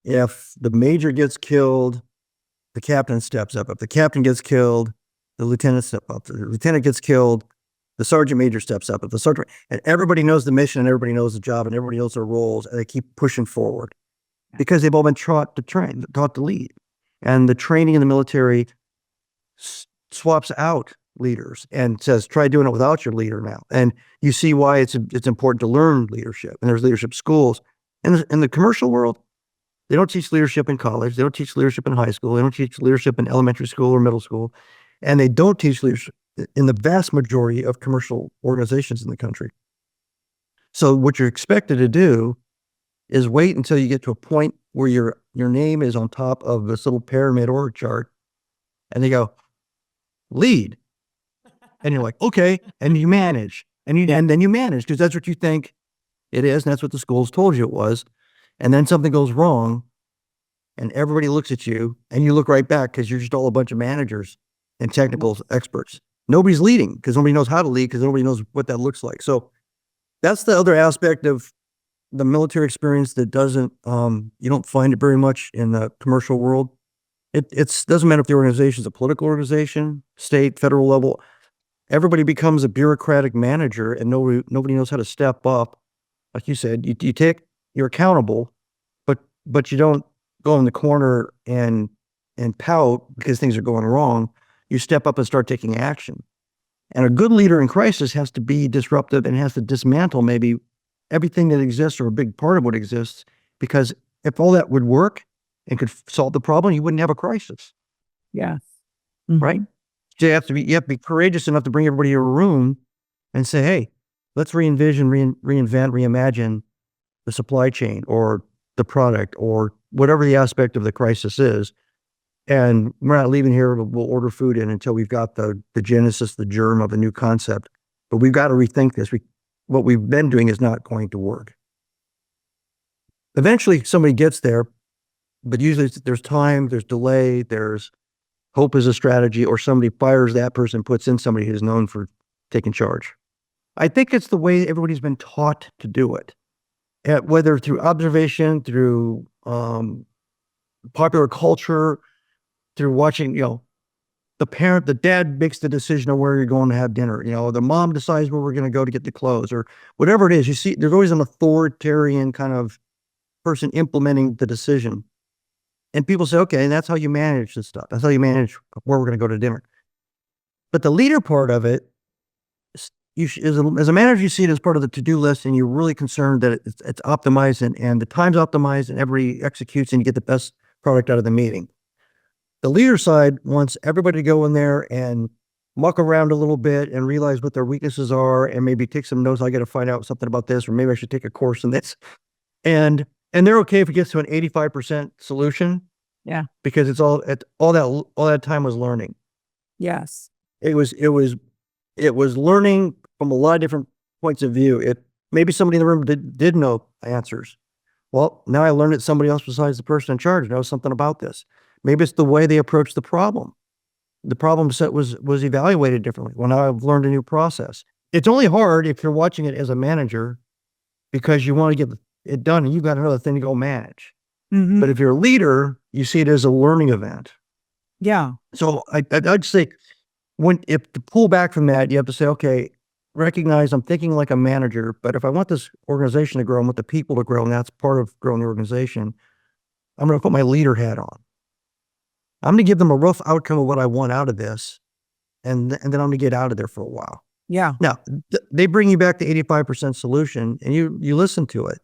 if the major gets killed, the captain steps up. If the captain gets killed, the lieutenant steps up. If the lieutenant gets killed, the sergeant major steps up. If the sergeant, and everybody knows the mission and everybody knows the job and everybody knows their roles, and they keep pushing forward because they've all been taught to lead. And the training in the military swaps out leaders and says, try doing it without your leader now. And you see why it's important to learn leadership. And there's leadership schools. In the commercial world, they don't teach leadership in college. They don't teach leadership in high school. They don't teach leadership in elementary school or middle school. And they don't teach leadership in the vast majority of commercial organizations in the country. So what you're expected to do is wait until you get to a point where your name is on top of this little pyramid org chart, and they go, lead. And you're like, okay, and you manage. And then you manage because that's what you think it is, and that's what the schools told you it was. And then something goes wrong, and everybody looks at you, and you look right back because you're just all a bunch of managers and technical experts. Nobody's leading because nobody knows how to lead because nobody knows what that looks like. So that's the other aspect of the military experience that doesn't, you don't find it very much in the commercial world. It doesn't matter if the organization is a political organization, state, federal level. Everybody becomes a bureaucratic manager, and nobody knows how to step up. Like you said, you're accountable, but you don't go in the corner and pout because things are going wrong. You step up and start taking action. And a good leader in crisis has to be disruptive and has to dismantle maybe everything that exists or a big part of what exists, because if all that would work and could solve the problem, you wouldn't have a crisis. Yeah. Right? You have to be courageous enough to bring everybody in a room and say, hey, let's re-envision, reinvent, reimagine the supply chain or the product or whatever the aspect of the crisis is. And we're not leaving here, we'll order food in until we've got the genesis, the germ of a new concept. But we've got to rethink this. What we've been doing is not going to work. Eventually somebody gets there, but usually there's time, there's delay, there's hope as a strategy, or somebody fires that person, puts in somebody who's known for taking charge. I think it's the way everybody's been taught to do it, whether through observation, through popular culture, through watching, the dad makes the decision of where you're going to have dinner. The mom decides where we're going to go to get the clothes or whatever it is. You see, there's always an authoritarian kind of person implementing the decision. And people say, okay, and that's how you manage this stuff. That's how you manage where we're going to go to dinner. But the leader part of it, as a manager, you see it as part of the to-do list, and you're really concerned that it's optimized and the time's optimized and everybody executes and you get the best product out of the meeting. The leader side wants everybody to go in there and muck around a little bit and realize what their weaknesses are and maybe take some notes. I got to find out something about this, or maybe I should take a course in this. And they're okay if it gets to an 85% solution. Yeah. Because it's all that time was learning. Yes. It was learning from a lot of different points of view. Maybe somebody in the room did know answers. Well, now I learned that somebody else besides the person in charge knows something about this. Maybe it's the way they approach the problem. The problem set was evaluated differently. Well, now I've learned a new process. It's only hard if you're watching it as a manager because you want to get it done and you've got another thing to go manage. Mm-hmm. But if you're a leader, you see it as a learning event. Yeah. So I'd say if to pull back from that, you have to say, okay, recognize I'm thinking like a manager, but if I want this organization to grow, I want the people to grow, and that's part of growing the organization, I'm going to put my leader hat on. I'm going to give them a rough outcome of what I want out of this, and then I'm going to get out of there for a while. Yeah. Now, they bring you back to 85% solution, and you listen to it.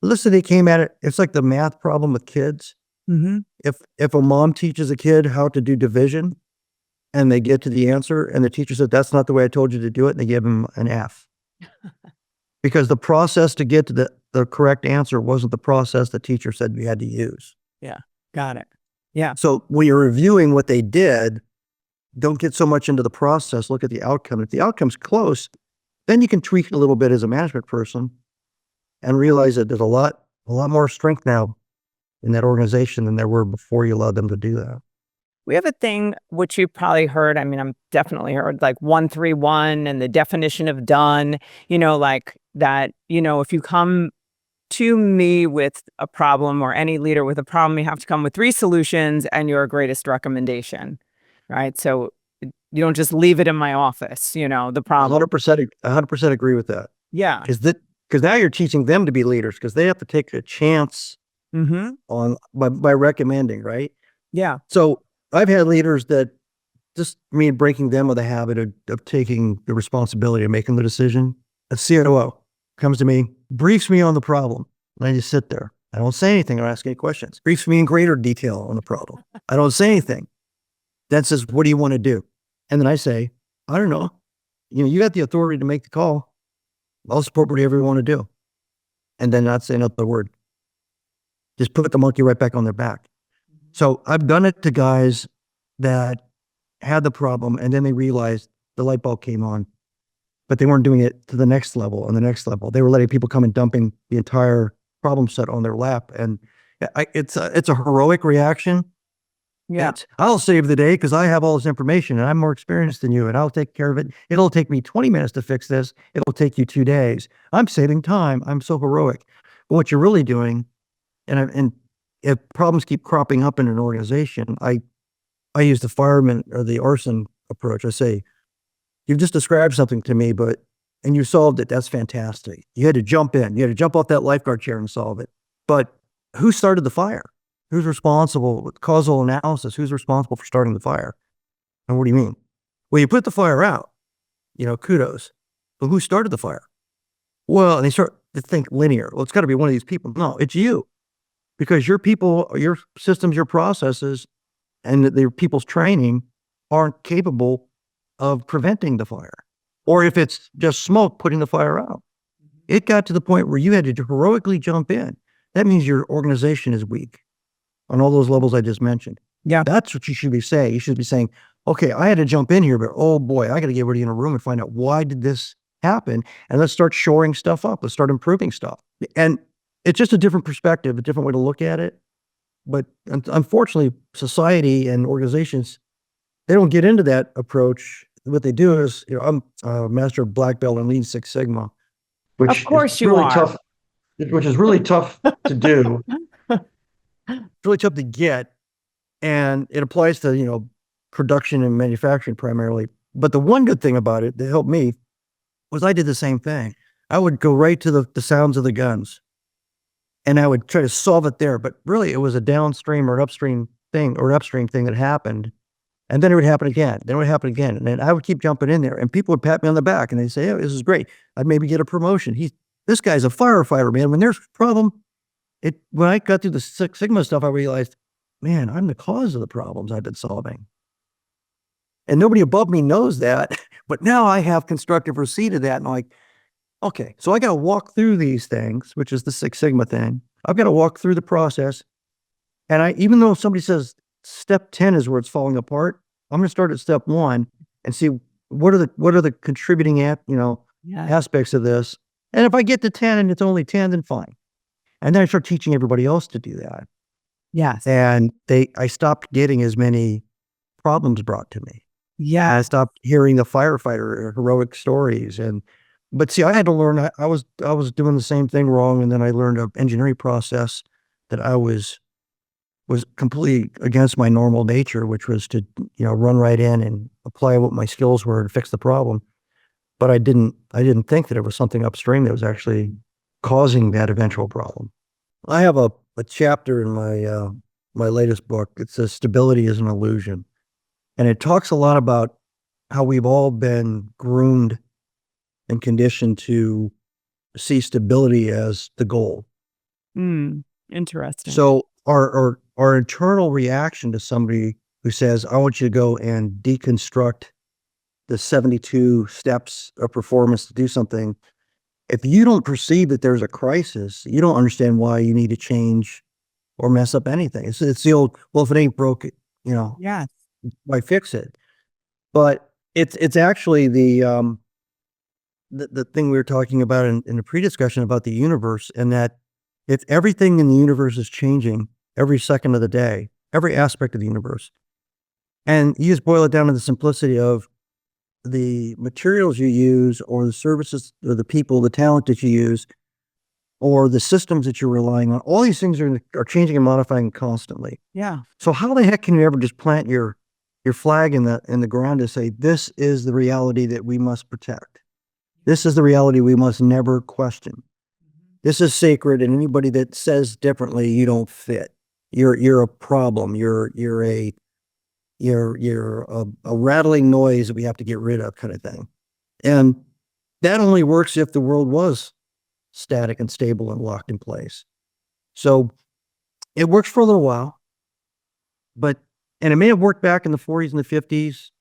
Listen, they came at it. It's like the math problem with kids. Mm-hmm. If a mom teaches a kid how to do division, and they get to the answer, and the teacher said, that's not the way I told you to do it, and they give them an F. Because the process to get to the correct answer wasn't the process the teacher said we had to use. Yeah, got it. Yeah. So when you're reviewing what they did, don't get so much into the process, look at the outcome. If the outcome's close, then you can tweak it a little bit as a management person and realize that there's a lot more strength now in that organization than there were before you allowed them to do that. We have a thing which you probably heard. I mean, I'm definitely heard like 1-3-1 and the definition of done, like that, if you come to me with a problem, or any leader with a problem, you have to come with 3 solutions and your greatest recommendation, right? So you don't just leave it in my office, the problem. 100% agree with that. Yeah. Because now you're teaching them to be leaders because they have to take a chance by recommending, right? Yeah. So I've had leaders that just me breaking them of the habit of taking the responsibility of making the decision. A COO comes to me, briefs me on the problem, and I just sit there. I don't say anything or ask any questions. Briefs me in greater detail on the problem. I don't say anything. Then says, what do you want to do? And then I say, I don't know. You got the authority to make the call. I'll support whatever you want to do. And then not say another word. Just put the monkey right back on their back. So I've done it to guys that had the problem and then they realized the light bulb came on, but they weren't doing it to the next level and the next level. They were letting people come and dumping the entire problem set on their lap. And it's a heroic reaction. Yeah. I'll save the day because I have all this information and I'm more experienced than you and I'll take care of it. It'll take me 20 minutes to fix this. It'll take you 2 days. I'm saving time. I'm so heroic. But what you're really doing, and if problems keep cropping up in an organization, I use the fireman or the arson approach. I say, you've just described something to me, and you solved it. That's fantastic. You had to jump in. You had to jump off that lifeguard chair and solve it. But who started the fire? Who's responsible with causal analysis? Who's responsible for starting the fire? And what do you mean? Well, you put the fire out, kudos. But who started the fire? Well, and they start to think linear. Well, it's got to be one of these people. No, it's you. Because your people, your systems, your processes, and the people's training aren't capable of preventing the fire. Or if it's just smoke, putting the fire out. It got to the point where you had to heroically jump in. That means your organization is weak on all those levels I just mentioned. Yeah. That's what you should be saying. You should be saying, okay, I had to jump in here, but oh boy, I got to get everybody in a room and find out why did this happen? And let's start shoring stuff up. Let's start improving stuff. And it's just a different perspective, a different way to look at it. But unfortunately, society and organizations, they don't get into that approach. What they do is, I'm a master of black belt and Lean Six Sigma, which Of course is you really are. tough, which is really tough to do. It's really tough to get. And it applies to, production and manufacturing primarily. But the one good thing about it that helped me was I did the same thing. I would go right to the sounds of the guns. And I would try to solve it there. But really, it was a downstream or an upstream thing that happened. And then it would happen again. Then it would happen again. And then I would keep jumping in there. And people would pat me on the back and they'd say, oh, this is great. I'd maybe get a promotion. This guy's a firefighter, man. When there's a problem, when I got through the Six Sigma stuff, I realized, man, I'm the cause of the problems I've been solving. And nobody above me knows that. But now I have constructive receipt of that. And I'm like, okay, so I got to walk through these things, which is the Six Sigma thing. I've got to walk through the process. And even though somebody says step 10 is where it's falling apart, I'm going to start at step 1 and see what are the contributing aspects of this. And if I get to 10 and it's only 10, then fine. And then I start teaching everybody else to do that. Yes. And I stopped getting as many problems brought to me. Yeah. I stopped hearing the firefighter heroic stories. But see, I had to learn, I was doing the same thing wrong. And then I learned an engineering process that I was completely against my normal nature, which was to, run right in and apply what my skills were and fix the problem. But I didn't think that it was something upstream that was actually causing that eventual problem. I have a chapter in my latest book. It says stability is an illusion. And it talks a lot about how we've all been groomed and conditioned to see stability as the goal. Interesting. So our internal reaction to somebody who says, I want you to go and deconstruct the 72 steps of performance to do something. If you don't perceive that there's a crisis, you don't understand why you need to change or mess up anything. It's the old, well, if it ain't broke, Yes. why fix it? But it's actually the thing we were talking about in the pre-discussion about the universe, and that if everything in the universe is changing every second of the day, every aspect of the universe, and you just boil it down to the simplicity of the materials you use or the services or the people, the talent that you use, or the systems that you're relying on. All these things are changing and modifying constantly. Yeah. So how the heck can you ever just plant your flag in the ground to say, this is the reality that we must protect. This is the reality we must never question. This is sacred, and anybody that says differently, you don't fit. You're a problem. You're a rattling noise that we have to get rid of, kind of thing. And that only works if the world was static and stable and locked in place. So it works for a little while, and it may have worked back in the 40s and the 50s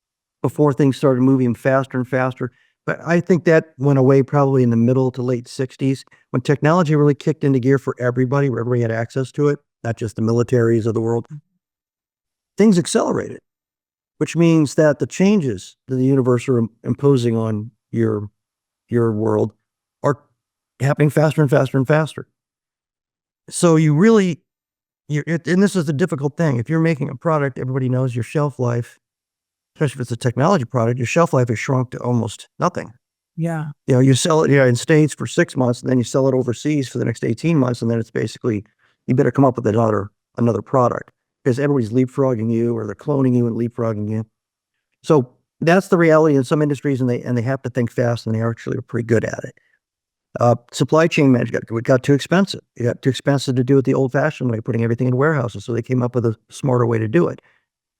before things started moving faster and faster. But I think that went away probably in the middle to late 60s when technology really kicked into gear for everybody, where everybody had access to it, not just the militaries of the world. Things accelerated, which means that the changes that the universe are imposing on your world are happening faster and faster and faster. So and this is the difficult thing. If you're making a product, everybody knows your shelf life, especially if it's a technology product, your shelf life has shrunk to almost nothing. Yeah. You sell it in States for 6 months, and then you sell it overseas for the next 18 months, and then it's basically, you better come up with another product because everybody's leapfrogging you, or they're cloning you and leapfrogging you. So that's the reality in some industries, and they have to think fast, and they actually are pretty good at it. Supply chain management got too expensive. It got too expensive to do it the old-fashioned way, putting everything in warehouses. So they came up with a smarter way to do it.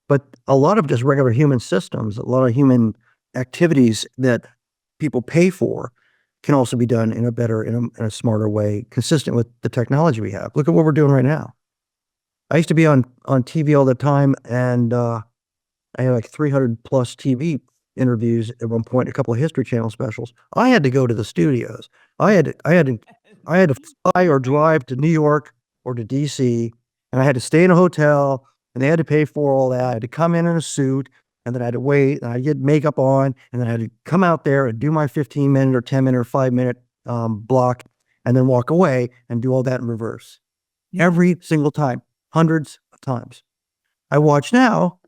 But a lot of just regular human systems, a lot of human activities that people pay for, can also be done in a smarter way, consistent with the technology we have. Look at what we're doing right now. I used to be on TV all the time, and I had like 300 plus TV interviews at one point, a couple of History Channel specials. I had to go to the studios. I had to fly or drive to New York or to DC, and I had to stay in a hotel, and they had to pay for all that. I had to come in a suit, and then I had to wait, and I'd get makeup on, and then I had to come out there and do my 15-minute or 10-minute or 5-minute block, and then walk away and do all that in reverse. Yeah. Every single time, hundreds of times. I watch now,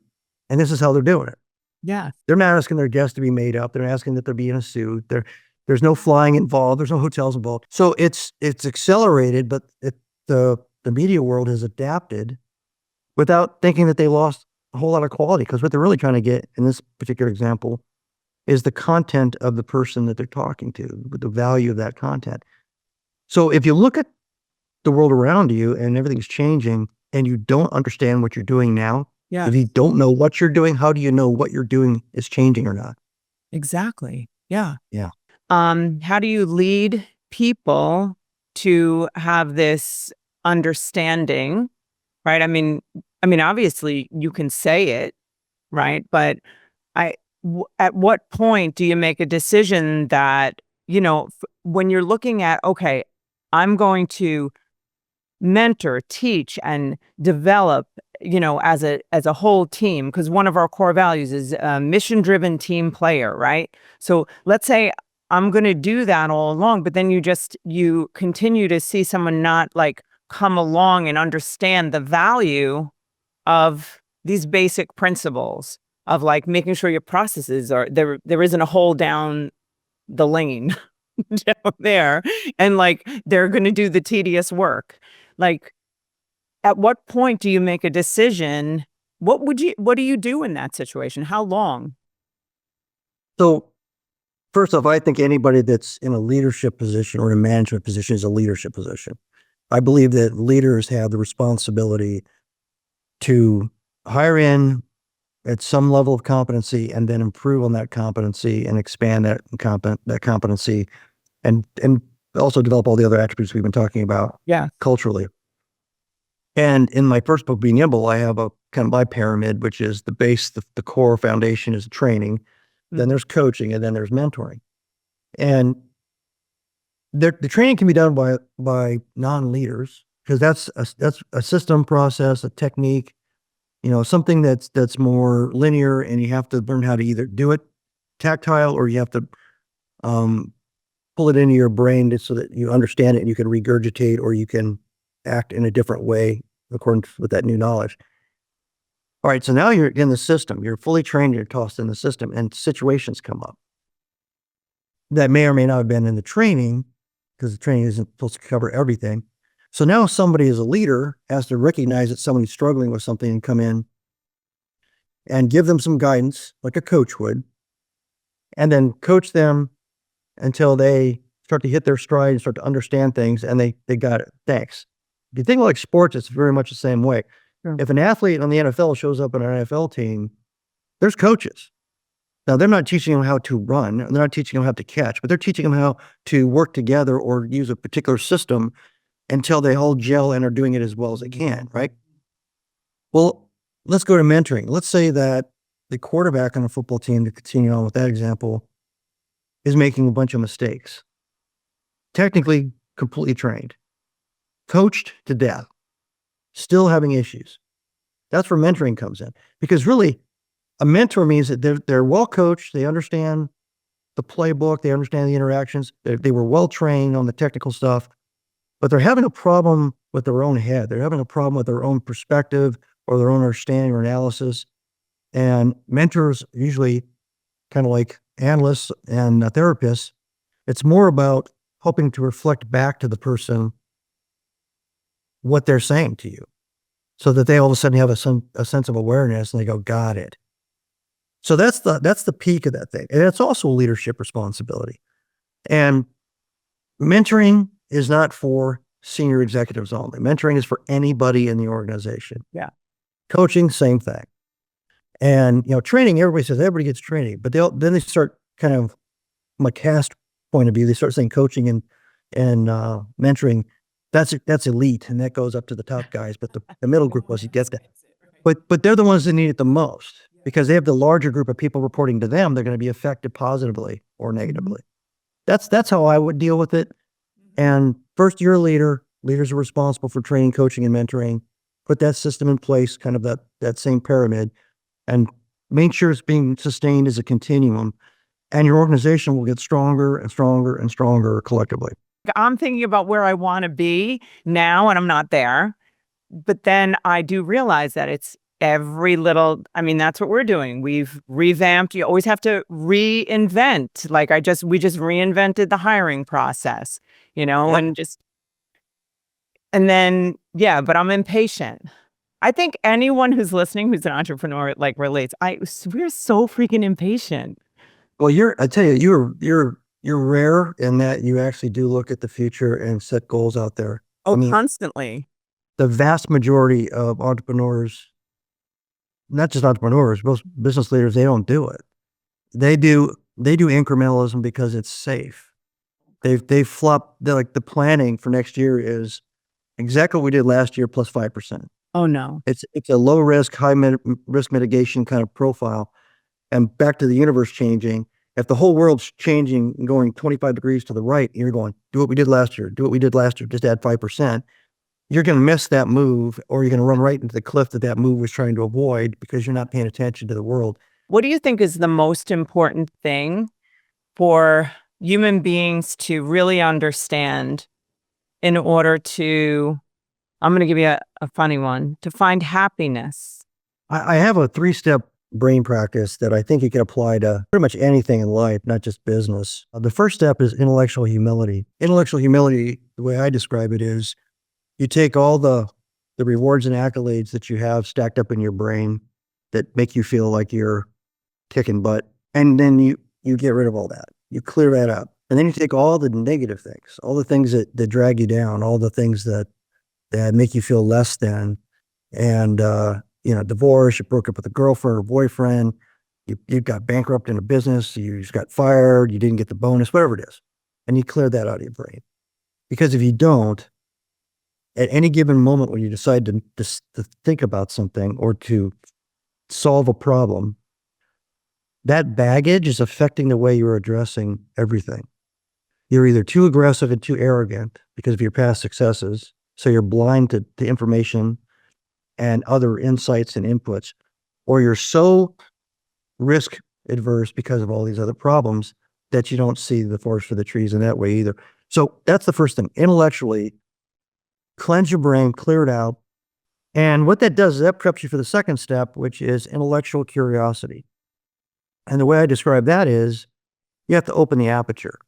and this is how they're doing it. Yeah. They're not asking their guests to be made up. They're asking that they be in a suit. There's no flying involved. There's no hotels involved. So it's accelerated, but the media world has adapted without thinking that they lost a whole lot of quality, because what they're really trying to get in this particular example is the content of the person that they're talking to, the value of that content. So if you look at the world around you and everything's changing and you don't understand what you're doing now, yeah. If you don't know what you're doing, how do you know what you're doing is changing or not? Exactly. Yeah. Yeah. How do you lead people to have this understanding, right? I mean, obviously you can say it, right? But at what point do you make a decision that, when you're looking at, okay, I'm going to mentor, teach, and develop, as a whole team, because one of our core values is a mission-driven team player, right? So let's say I'm going to do that all along, but then you continue to see someone not like come along and understand the value of these basic principles of like making sure your processes are there isn't a hole down the lane down there, and like they're going to do the tedious work. Like, at what point do you make a decision? What do you do in that situation? How long? So first off, I think anybody that's in a leadership position or a management position is a leadership position. I believe that leaders have the responsibility to hire in at some level of competency and then improve on that competency and expand that competency and also develop all the other attributes we've been talking about culturally. And in my first book, Be Nimble, I have a kind of my pyramid, which is the base, the core foundation is training. Mm-hmm. Then there's coaching, and then there's mentoring. And the training can be done by non-leaders, because that's a system, process, a technique, something that's more linear, and you have to learn how to either do it tactile, or you have to pull it into your brain so that you understand it and you can regurgitate, or you can act in a different way according with that new knowledge. All right, so now you're in the system. You're fully trained. You're tossed in the system, and situations come up that may or may not have been in the training, because the training isn't supposed to cover everything. So now somebody as a leader has to recognize that somebody's struggling with something and come in and give them some guidance like a coach would, and then coach them until they start to hit their stride and start to understand things, and they got it. Thanks. If you think like sports, it's very much the same way. Sure. If an athlete on the NFL shows up on an NFL team, there's coaches. Now, they're not teaching them how to run, they're not teaching them how to catch, but they're teaching them how to work together or use a particular system until they all gel and are doing it as well as they can, right? Well, let's go to mentoring. Let's say that the quarterback on a football team, to continue on with that example, is making a bunch of mistakes. Technically, completely trained, coached to death, still having issues. That's where mentoring comes in. Because really, a mentor means that they're well coached, they understand the playbook, they understand the interactions, they were well trained on the technical stuff, but they're having a problem with their own head. They're having a problem with their own perspective or their own understanding or analysis. And mentors usually kind of like analysts and therapists, it's more about helping to reflect back to the person what they're saying to you so that they all of a sudden have a sense of awareness and they go, got it. So that's the peak of that thing. And it's also a leadership responsibility. And mentoring is not for senior executives only. Mentoring is for anybody in the organization. Yeah. Coaching, same thing. And, training, everybody says everybody gets training, but then they start kind of, from a caste point of view, they start saying coaching and mentoring, that's elite, and that goes up to the top guys, but the middle group gets that. But they're the ones that need it the most because they have the larger group of people reporting to them. They're going to be affected positively or negatively. That's how I would deal with it. And first year leaders are responsible for training, coaching, and mentoring. Put that system in place, kind of that same pyramid, and make sure it's being sustained as a continuum. And your organization will get stronger and stronger and stronger collectively. I'm thinking about where I want to be now, and I'm not there. But then I do realize that it's every little, that's what we're doing. We've revamped. You always have to reinvent. Like we just reinvented the hiring process, and then, but I'm impatient. I think anyone who's listening, who's an entrepreneur, relates. We're so freaking impatient. Well, I tell you, you're rare in that you actually do look at the future and set goals out there. Oh, constantly. The vast majority of entrepreneurs, not just entrepreneurs, most business leaders, they don't do it. They do incrementalism because it's safe. They flop, the planning for next year is exactly what we did last year plus 5%. Oh no. It's a low risk, high risk mitigation kind of profile. And back to the universe changing, if the whole world's changing and going 25 degrees to the right, you're going, do what we did last year, just add 5%. You're going to miss that move, or you're going to run right into the cliff that move was trying to avoid because you're not paying attention to the world. What do you think is the most important thing for human beings to really understand in order to, I'm going to give you a funny one, to find happiness? I have a 3-step brain practice that I think you can apply to pretty much anything in life, not just business. The first step is intellectual humility. Intellectual humility, the way I describe it, is you take all the rewards and accolades that you have stacked up in your brain that make you feel like you're kicking butt, and then you get rid of all that. You clear that up. And then you take all the negative things, all the things that drag you down, all the things that make you feel less than, and divorce, you broke up with a girlfriend or boyfriend, you got bankrupt in a business, you just got fired, you didn't get the bonus, whatever it is. And you clear that out of your brain. Because if you don't, at any given moment when you decide to think about something or to solve a problem, that baggage is affecting the way you're addressing everything. You're either too aggressive and too arrogant because of your past successes, so you're blind to information and other insights and inputs, or you're so risk adverse because of all these other problems that you don't see the forest for the trees in that way either. So that's the first thing. Intellectually, cleanse your brain, clear it out. And what that does is that preps you for the second step, which is intellectual curiosity. And the way I describe that is you have to open the aperture.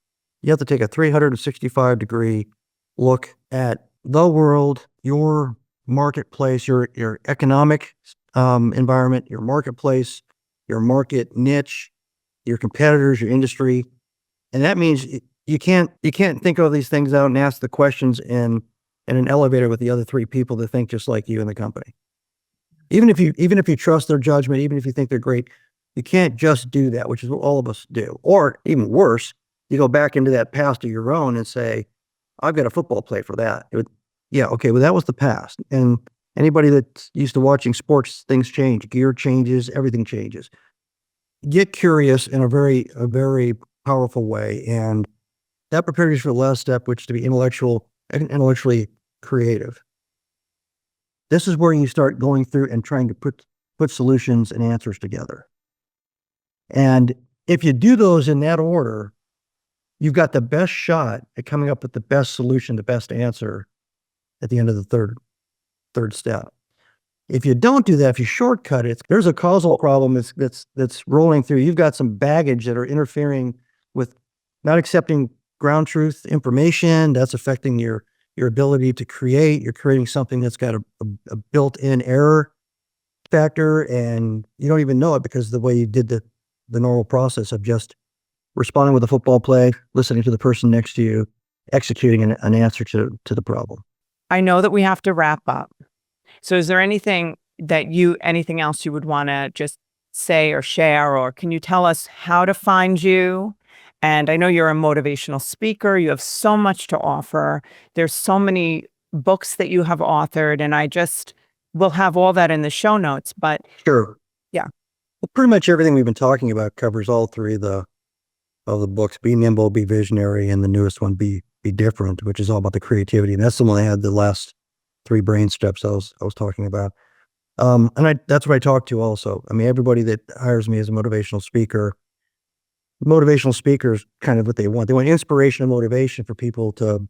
You have to take a 365-degree look at the world, your marketplace, your economic environment, your marketplace, your market niche, your competitors, your industry. And that means you can't think of these things out and ask the questions in an elevator with the other three people that think just like you in the company. Even if you trust their judgment, even if you think they're great, you can't just do that, which is what all of us do. Or even worse, you go back into that past of your own and say, I've got a football play for that. Yeah, okay, well, that was the past. And anybody that's used to watching sports, things change. Gear changes, everything changes. Get curious in a very powerful way, and that prepares you for the last step, which is to be intellectually creative. This is where you start going through and trying to put solutions and answers together. And if you do those in that order, you've got the best shot at coming up with the best solution, the best answer at the end of the third step. If you don't do that, if you shortcut it, there's a causal problem that's rolling through. You've got some baggage that are interfering with not accepting ground truth information. That's affecting your ability to create. You're creating something that's got a built-in error factor, and you don't even know it because of the way you did the normal process of just responding with a football play, listening to the person next to you, executing an answer to the problem. I know that we have to wrap up. So is there anything else you would want to just say or share, or can you tell us how to find you? And I know you're a motivational speaker. You have so much to offer. There's so many books that you have authored, and we'll have all that in the show notes, but sure. Yeah. Well, pretty much everything we've been talking about covers all three of the books: Be Nimble, Be Visionary, and the newest one, Be Different, which is all about the creativity. And that's the one that had the last 3 brain steps I was talking about. And that's what I talk to also. I mean, everybody that hires me as a motivational speaker, is kind of what they want. They want inspiration and motivation for people to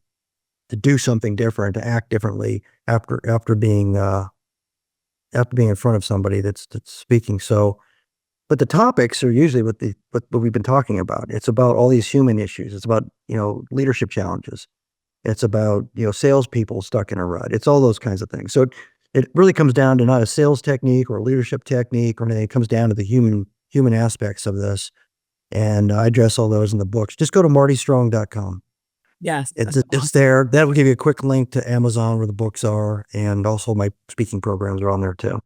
do something different, to act differently after being in front of somebody that's speaking. So, but the topics are usually what we've been talking about. It's about all these human issues. It's about, leadership challenges. It's about, salespeople stuck in a rut. It's all those kinds of things. So it really comes down to not a sales technique or a leadership technique or anything. It comes down to the human aspects of this. And I address all those in the books. Just go to martystrong.com. Yes. It's there. That will give you a quick link to Amazon where the books are. And also my speaking programs are on there too.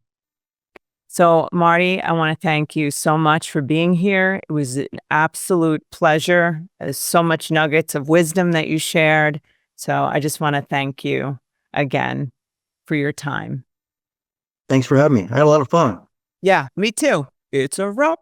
So Marty, I want to thank you so much for being here. It was an absolute pleasure. There's so much nuggets of wisdom that you shared. So I just want to thank you again for your time. Thanks for having me. I had a lot of fun. Yeah, me too. It's a wrap.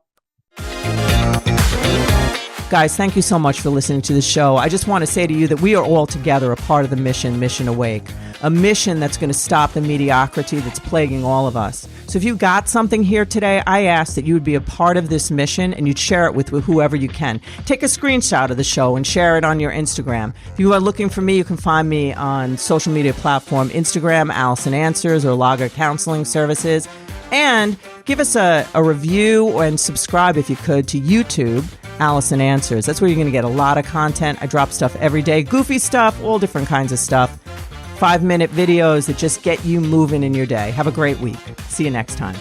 Guys, thank you so much for listening to the show. I just want to say to you that we are all together a part of the Mission Awake, a mission that's going to stop the mediocrity that's plaguing all of us. So if you got something here today, I ask that you would be a part of this mission and you'd share it with whoever you can. Take a screenshot of the show and share it on your Instagram. If you are looking for me, you can find me on social media platform, Instagram, Alison Answers, or Lager Counseling Services. And give us a review and subscribe if you could to YouTube, Alison Answers. That's where you're going to get a lot of content. I drop stuff every day, goofy stuff, all different kinds of stuff. 5-minute videos that just get you moving in your day. Have a great week. See you next time.